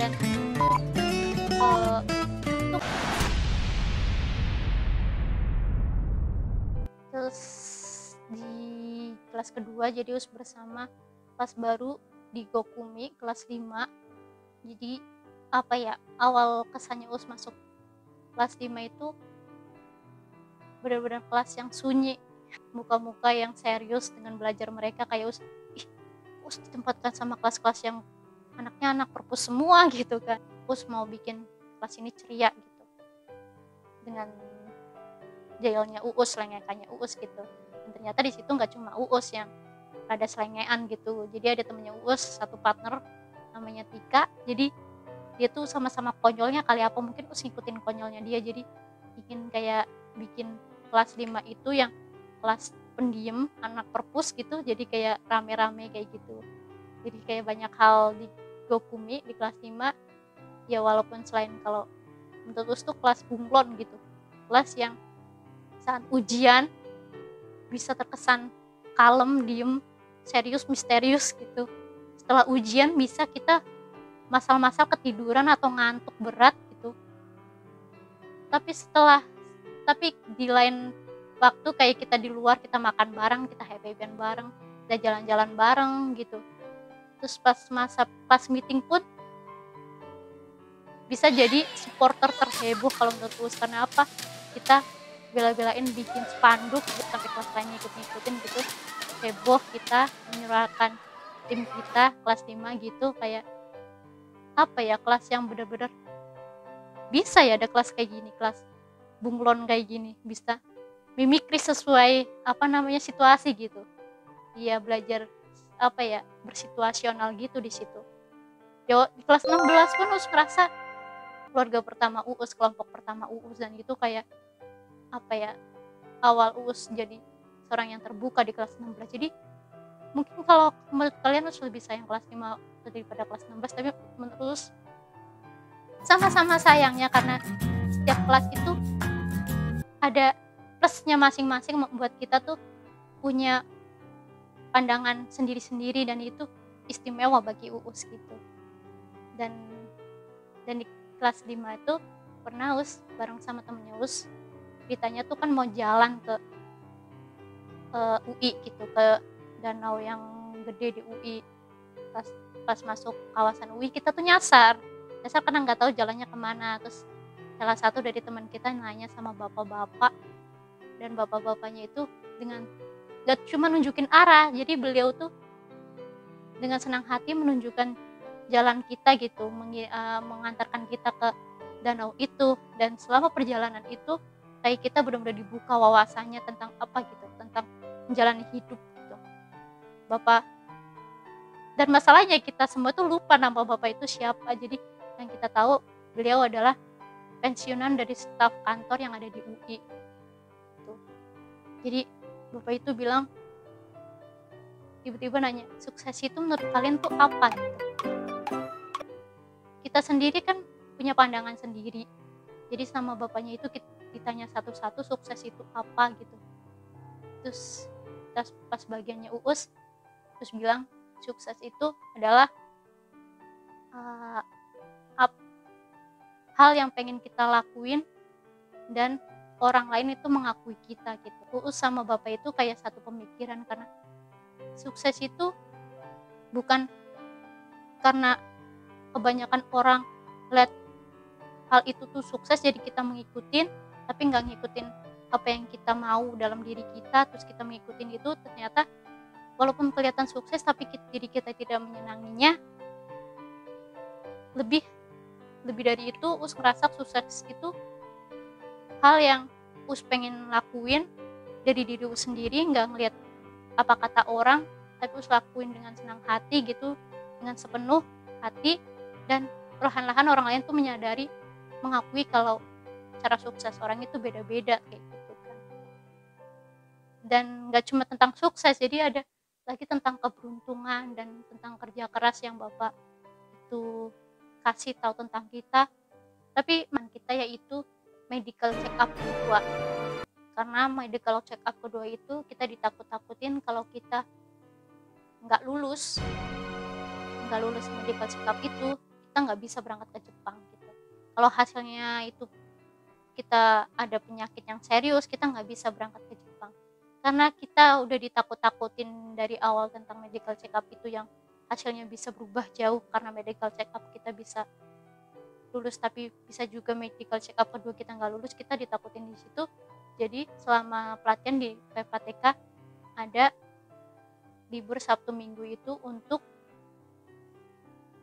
dan untuk terus di kelas kedua jadi us bersama kelas baru di Gokumi kelas 5. Jadi apa ya, awal kesannya us masuk kelas 5 itu benar-benar kelas yang sunyi, muka-muka yang serius dengan belajar mereka kayak us ditempatkan sama kelas-kelas yang anaknya anak perpus semua gitu kan. Us mau bikin kelas ini ceria gitu dengan jailnya uus, selengekannya uus gitu. Dan ternyata di situ nggak cuma uus yang ada selengean gitu, jadi ada temennya uus satu partner namanya Tika. Jadi dia tuh sama-sama konyolnya kali apa, mungkin us ngikutin konyolnya dia, jadi ingin kayak bikin kelas 5 itu yang kelas pendiam anak perpus gitu, jadi kayak rame-rame kayak gitu. Jadi kayak banyak hal di Gokumi di kelas 5 ya, walaupun selain kalau menurut us tuh kelas bunglon gitu, kelas yang saat ujian bisa terkesan kalem, diem, serius, misterius gitu. Setelah ujian bisa kita masal-masal ketiduran atau ngantuk berat gitu. Tapi di lain waktu kayak kita di luar, kita makan bareng, kita happy-happyan bareng, kita jalan-jalan bareng gitu. Terus pas meeting pun bisa jadi supporter terheboh kalau menurut us. Karena apa? Kita bela-belain bikin spanduk gitu, sampai kelas lainnya ikut-ikutin gitu. Heboh, kita menyerahkan tim kita kelas 5 gitu, kayak apa ya, kelas yang benar-benar bisa ya ada kelas kayak gini, kelas bunglon kayak gini, bisa mimikri sesuai situasi gitu. Iya, belajar bersituasional gitu di situ. Di kelas 16 pun us merasa keluarga pertama uus, kelompok pertama uus, dan gitu kayak awal uus jadi seorang yang terbuka di kelas 16. Jadi mungkin kalau menurut kalian us lebih sayang kelas 5 daripada kelas 16, tapi menurut us sama-sama sayangnya, karena setiap kelas itu ada plusnya masing-masing, membuat kita tuh punya pandangan sendiri-sendiri, dan itu istimewa bagi uus gitu. Dan di kelas 5 itu pernah us bareng sama temennya us, ceritanya tuh kan mau jalan ke UI gitu, ke danau yang gede di UI. Pas masuk kawasan UI kita tuh nyasar karena nggak tahu jalannya kemana. Terus salah satu dari teman kita nanya sama bapak-bapak, dan bapak-bapaknya itu dengan gak cuma nunjukin arah, jadi beliau tuh dengan senang hati menunjukkan jalan kita gitu, mengantarkan kita ke danau itu. Dan selama perjalanan itu kayak kita benar-benar dibuka wawasannya tentang tentang menjalani hidup gitu. Dan masalahnya kita semua tuh lupa nama bapak itu siapa. Jadi yang kita tahu beliau adalah pensiunan dari staf kantor yang ada di UI gitu. Jadi bapak itu bilang, tiba-tiba nanya, sukses itu menurut kalian tuh apa gitu. Kita sendiri kan punya pandangan sendiri, jadi sama bapaknya itu ditanya satu-satu sukses itu apa gitu. Terus pas bagiannya uus terus bilang sukses itu adalah hal yang pengen kita lakuin dan orang lain itu mengakui kita gitu. Uus sama bapak itu kayak satu pemikiran, karena sukses itu bukan karena kebanyakan orang lihat hal itu tuh sukses jadi kita mengikutin, tapi nggak ngikutin apa yang kita mau dalam diri kita, terus kita mengikutin itu, ternyata walaupun kelihatan sukses tapi diri kita tidak menyenanginya. Lebih dari itu, us ngerasa sukses itu hal yang us pengen lakuin dari diri us sendiri, nggak ngelihat apa kata orang, tapi us lakuin dengan senang hati gitu, dengan sepenuh hati, dan perlahan-lahan orang lain tuh menyadari, mengakui kalau cara sukses orang itu beda-beda kayak gitu kan. Dan nggak cuma tentang sukses, jadi ada lagi tentang keberuntungan dan tentang kerja keras yang bapak itu kasih tahu tentang kita. Tapi kita yaitu medical check up kedua, karena medical check up kedua itu kita ditakut-takutin kalau kita nggak lulus medical check up itu, kita nggak bisa berangkat ke Jepang gitu. Kalau hasilnya itu kita ada penyakit yang serius, kita nggak bisa berangkat ke Jepang. Karena kita udah ditakut-takutin dari awal tentang medical check up itu yang hasilnya bisa berubah jauh, karena medical check up kita bisa lulus tapi bisa juga medical check up kedua kita nggak lulus, kita ditakutin di situ. Jadi selama pelatihan di PPATK ada libur Sabtu Minggu itu untuk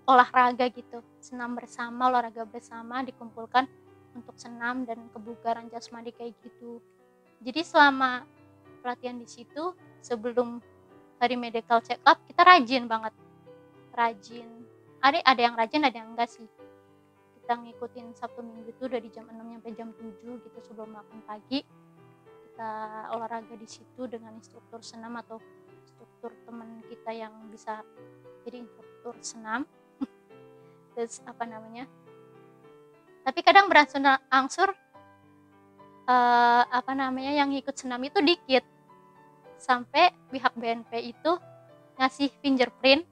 olahraga gitu, senam bersama, olahraga bersama, dikumpulkan untuk senam dan kebugaran jasmani kayak gitu. Jadi selama pelatihan di situ sebelum hari medical check up kita rajin banget, rajin. Ada yang rajin, ada yang enggak sih. Kita ngikutin Sabtu Minggu itu dari jam 6 sampai jam 7 gitu sebelum makan pagi. Kita olahraga di situ dengan instruktur senam atau instruktur teman kita yang bisa jadi instruktur senam. Terus tapi kadang berangsur-angsur yang ikut senam itu dikit, sampai pihak BNP itu ngasih fingerprint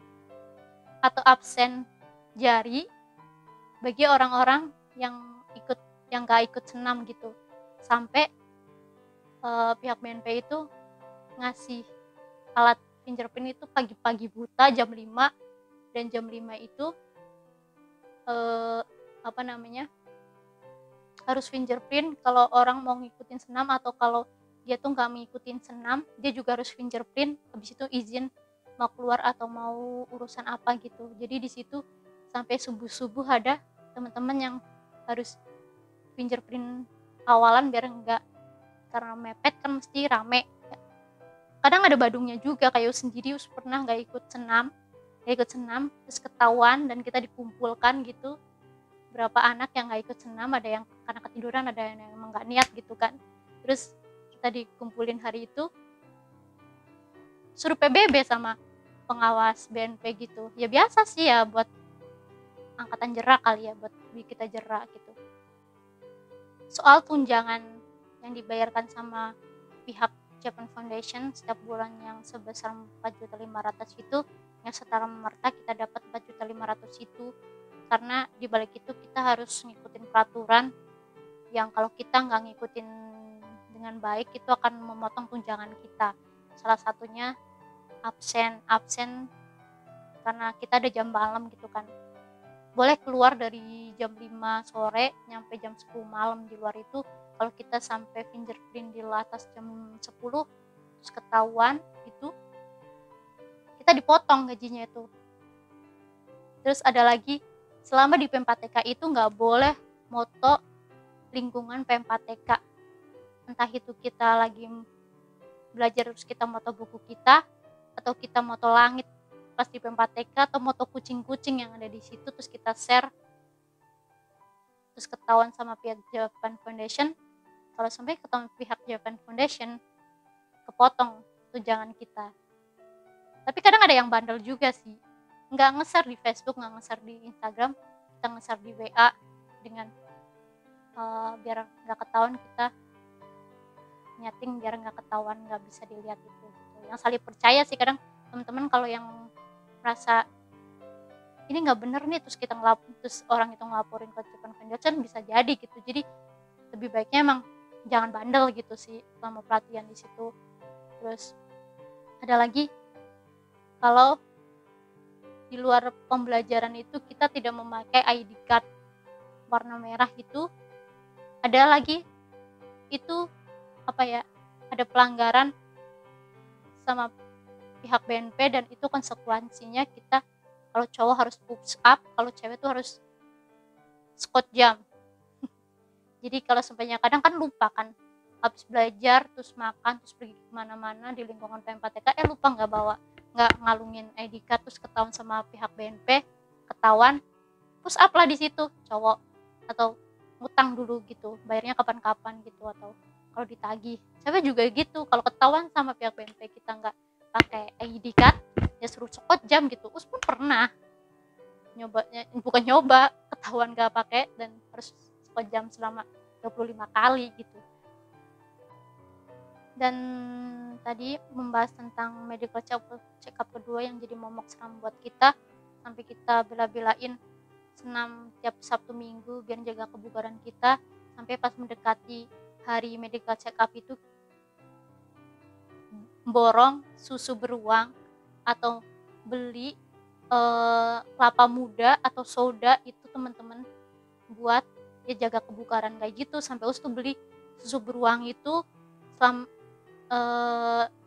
atau absen jari bagi orang-orang yang nggak ikut senam gitu. Sampai pihak BNP itu ngasih alat fingerprint itu pagi-pagi buta jam 5, dan jam 5 itu harus fingerprint kalau orang mau ngikutin senam, atau kalau dia tuh nggak ngikutin senam dia juga harus fingerprint, habis itu izin mau keluar atau mau urusan apa gitu. Jadi di situ sampai subuh-subuh ada teman-teman yang harus fingerprint awalan biar enggak, karena mepet kan mesti rame. Kadang ada Badungnya juga, kayak sendiri pernah nggak ikut senam terus ketahuan dan kita dikumpulkan gitu, berapa anak yang nggak ikut senam, ada yang karena ketiduran, ada yang emang nggak niat gitu kan. Terus kita dikumpulin hari itu, suruh PBB sama pengawas BNP gitu. Ya biasa sih ya, buat angkatan jerak kali ya, buat kita jerak gitu. Soal tunjangan yang dibayarkan sama pihak Japan Foundation setiap bulan yang sebesar 4.500.000 itu, yang setara merta kita dapat 4.500.000 itu, karena di balik itu kita harus ngikutin peraturan yang kalau kita nggak ngikutin dengan baik itu akan memotong tunjangan kita. Salah satunya absen karena kita ada jam malam gitu kan, boleh keluar dari jam 5 sore nyampe jam 10 malam. Di luar itu kalau kita sampai fingerprint di atas jam 10 terus ketahuan itu, kita dipotong gajinya itu. Terus ada lagi, selama di PMPATK itu nggak boleh moto lingkungan PMPATK. Entah itu kita lagi belajar terus kita moto buku kita, atau kita moto langit pas di PMPATK, atau moto kucing-kucing yang ada di situ terus kita share, terus ketahuan sama pihak Japan Foundation. Kalau sampai ketahuan pihak Japan Foundation, kepotong tunjangan kita. Tapi kadang ada yang bandel juga sih, nggak nge-share di Facebook, nggak nge-share di Instagram, kita nge-share di WA dengan biar nggak ketahuan kita nyeting, biar nggak ketahuan, nggak bisa dilihat itu gitu. Yang saling percaya sih kadang teman-teman, kalau yang merasa ini nggak bener nih terus orang itu ngelaporin ke Japan Foundation bisa jadi gitu. Jadi lebih baiknya emang jangan bandel gitu sih selama pelatihan di situ. Terus ada lagi, kalau di luar pembelajaran itu kita tidak memakai ID card warna merah itu, ada lagi itu ada pelanggaran sama pihak BNP, dan itu konsekuensinya kita kalau cowok harus push up, kalau cewek tuh harus squat jump. Jadi kalau sampainya kadang kan lupa kan, habis belajar terus makan terus pergi kemana-mana di lingkungan PMPATK, lupa nggak ngalungin ID card, terus ketahuan sama pihak BNP, ketahuan push up lah di situ cowok, atau ngutang dulu gitu, bayarnya kapan-kapan gitu, atau kalau ditagih. Saya juga gitu, kalau ketahuan sama pihak BNP kita nggak pakai ID card, ya suruh squat jam gitu. Pun pernah ketahuan nggak pakai dan harus squat jam selama 25 kali gitu. Dan tadi membahas tentang medical check up kedua yang jadi momok seram buat kita, sampai kita bela-belain senam tiap Sabtu Minggu biar jaga kebugaran kita, sampai pas mendekati hari medical check up itu borong susu beruang atau beli kelapa muda atau soda itu teman-teman buat ya jaga kebugaran kayak gitu. Sampai us tuh beli susu beruang itu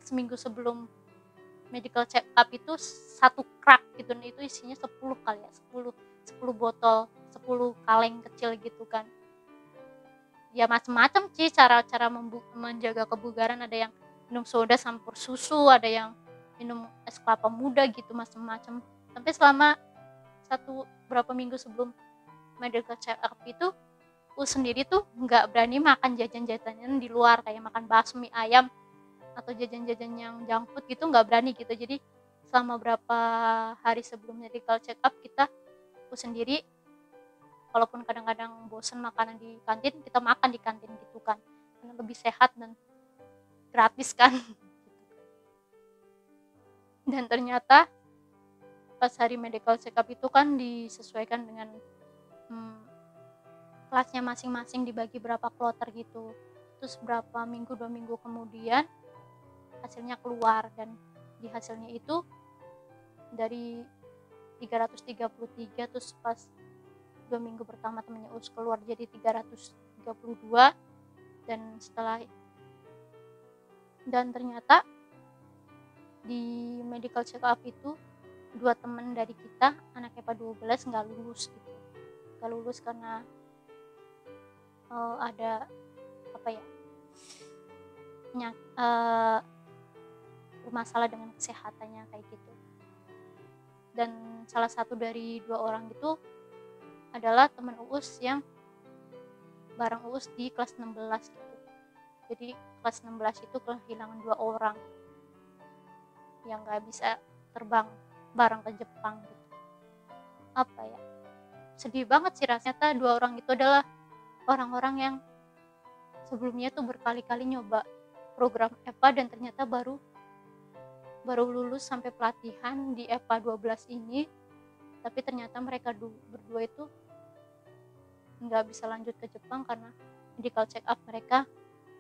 seminggu sebelum medical check up itu satu krak gitu, nah itu isinya 10 kali ya, 10 botol, 10 kaleng kecil gitu kan. Ya macam-macam sih cara-cara menjaga kebugaran, ada yang minum soda campur susu, ada yang minum es kelapa muda gitu, macam-macam. Sampai selama berapa minggu sebelum medical check up itu sendiri tuh nggak berani makan jajan-jajanan di luar kayak makan bakso, mie ayam atau jajan-jajan yang junk food gitu, nggak berani gitu. Jadi selama berapa hari sebelum medical check up kita sendiri, walaupun kadang-kadang bosan makanan di kantin, kita makan di kantin gitu kan, karena lebih sehat dan gratis kan. Dan ternyata pas hari medical check up itu kan disesuaikan dengan kelasnya masing-masing, dibagi berapa kloter gitu. Terus berapa minggu, 2 minggu kemudian hasilnya keluar, dan di hasilnya itu dari 333, terus pas 2 minggu pertama temennya us keluar jadi 332, dan ternyata di medical check up itu 2 temen dari kita anak EPA 12 nggak lulus gitu. Nggak lulus karena ada apa ya, bermasalah dengan kesehatannya kayak gitu. Dan salah satu dari 2 orang itu adalah teman Uus yang bareng Uus di kelas 16 gitu. Jadi kelas 16 itu kehilangan 2 orang yang gak bisa terbang bareng ke Jepang gitu. Apa ya, sedih banget sih rasanya. Ternyata 2 orang itu adalah orang-orang yang sebelumnya tuh berkali-kali nyoba program EPA dan ternyata baru lulus sampai pelatihan di EPA 12 ini, tapi ternyata mereka berdua itu nggak bisa lanjut ke Jepang karena medical check up mereka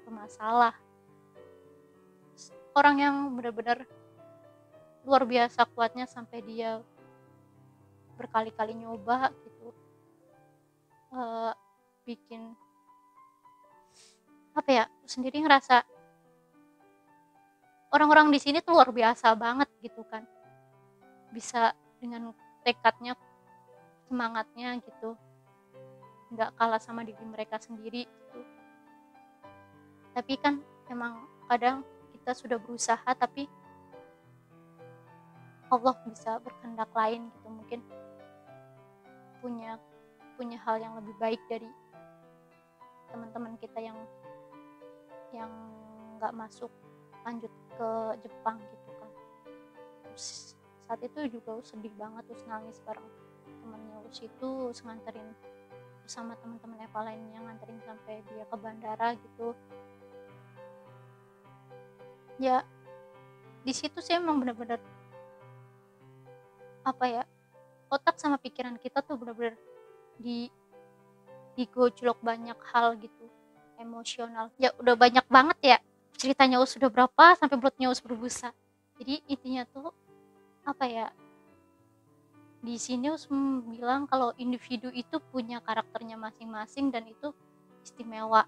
bermasalah. Orang yang benar-benar luar biasa kuatnya sampai dia berkali-kali nyoba gitu, bikin apa ya, sendiri ngerasa orang-orang di sini tuh luar biasa banget gitu kan, bisa dengan tekadnya, semangatnya gitu, nggak kalah sama diri mereka sendiri gitu. Tapi kan emang kadang kita sudah berusaha tapi Allah bisa berkehendak lain gitu, mungkin punya hal yang lebih baik dari teman-teman kita yang nggak masuk lanjut ke Jepang gitu kan. Terus saat itu juga sedih banget, terus nangis bareng temennya Us itu, nganterin sama teman-teman EPA lainnya, nganterin sampai dia ke bandara gitu. Ya di situ sih emang benar-benar apa ya, otak sama pikiran kita tuh benar-benar digojlok banyak hal gitu, emosional. Ya udah banyak banget ya ceritanya Us, sudah berapa sampai perutnya Us berbusa. Jadi intinya tuh apa ya, di sini Us bilang kalau individu itu punya karakternya masing-masing dan itu istimewa,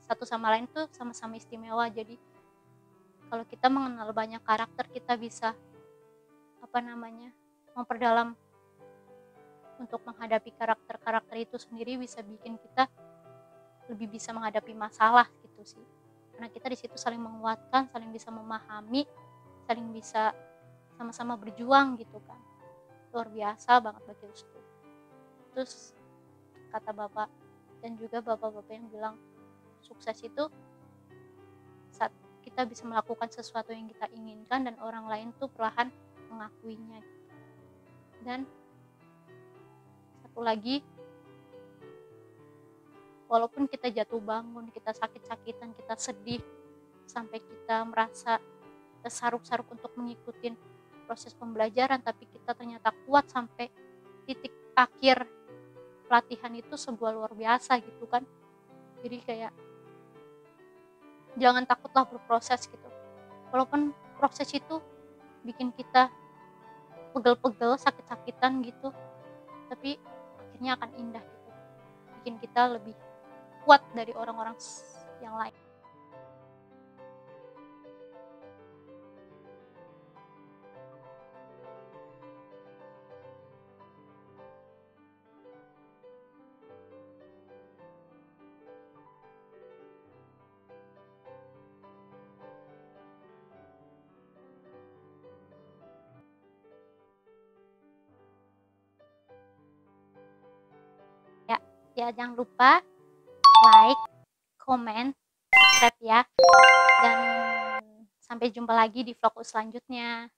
satu sama lain tuh sama-sama istimewa. Jadi kalau kita mengenal banyak karakter, kita bisa memperdalam untuk menghadapi karakter-karakter itu sendiri, bisa bikin kita lebih bisa menghadapi masalah gitu sih. Karena kita di situ saling menguatkan, saling bisa memahami, saling bisa sama-sama berjuang gitu kan. Luar biasa banget bagi Us tuh. Terus kata bapak dan juga bapak-bapak yang bilang sukses itu saat kita bisa melakukan sesuatu yang kita inginkan dan orang lain tuh perlahan mengakuinya. Dan satu lagi, walaupun kita jatuh bangun, kita sakit-sakitan, kita sedih, sampai kita merasa tersaruk-saruk untuk mengikuti proses pembelajaran, tapi kita ternyata kuat sampai titik akhir pelatihan itu sebuah luar biasa gitu kan. Jadi kayak jangan takutlah berproses gitu. Walaupun proses itu bikin kita pegel-pegel, sakit-sakitan gitu, tapi akhirnya akan indah gitu. Bikin kita lebih kuat dari orang-orang yang lain. Ya, ya jangan lupa like, comment, subscribe ya. Dan sampai jumpa lagi di vlog selanjutnya.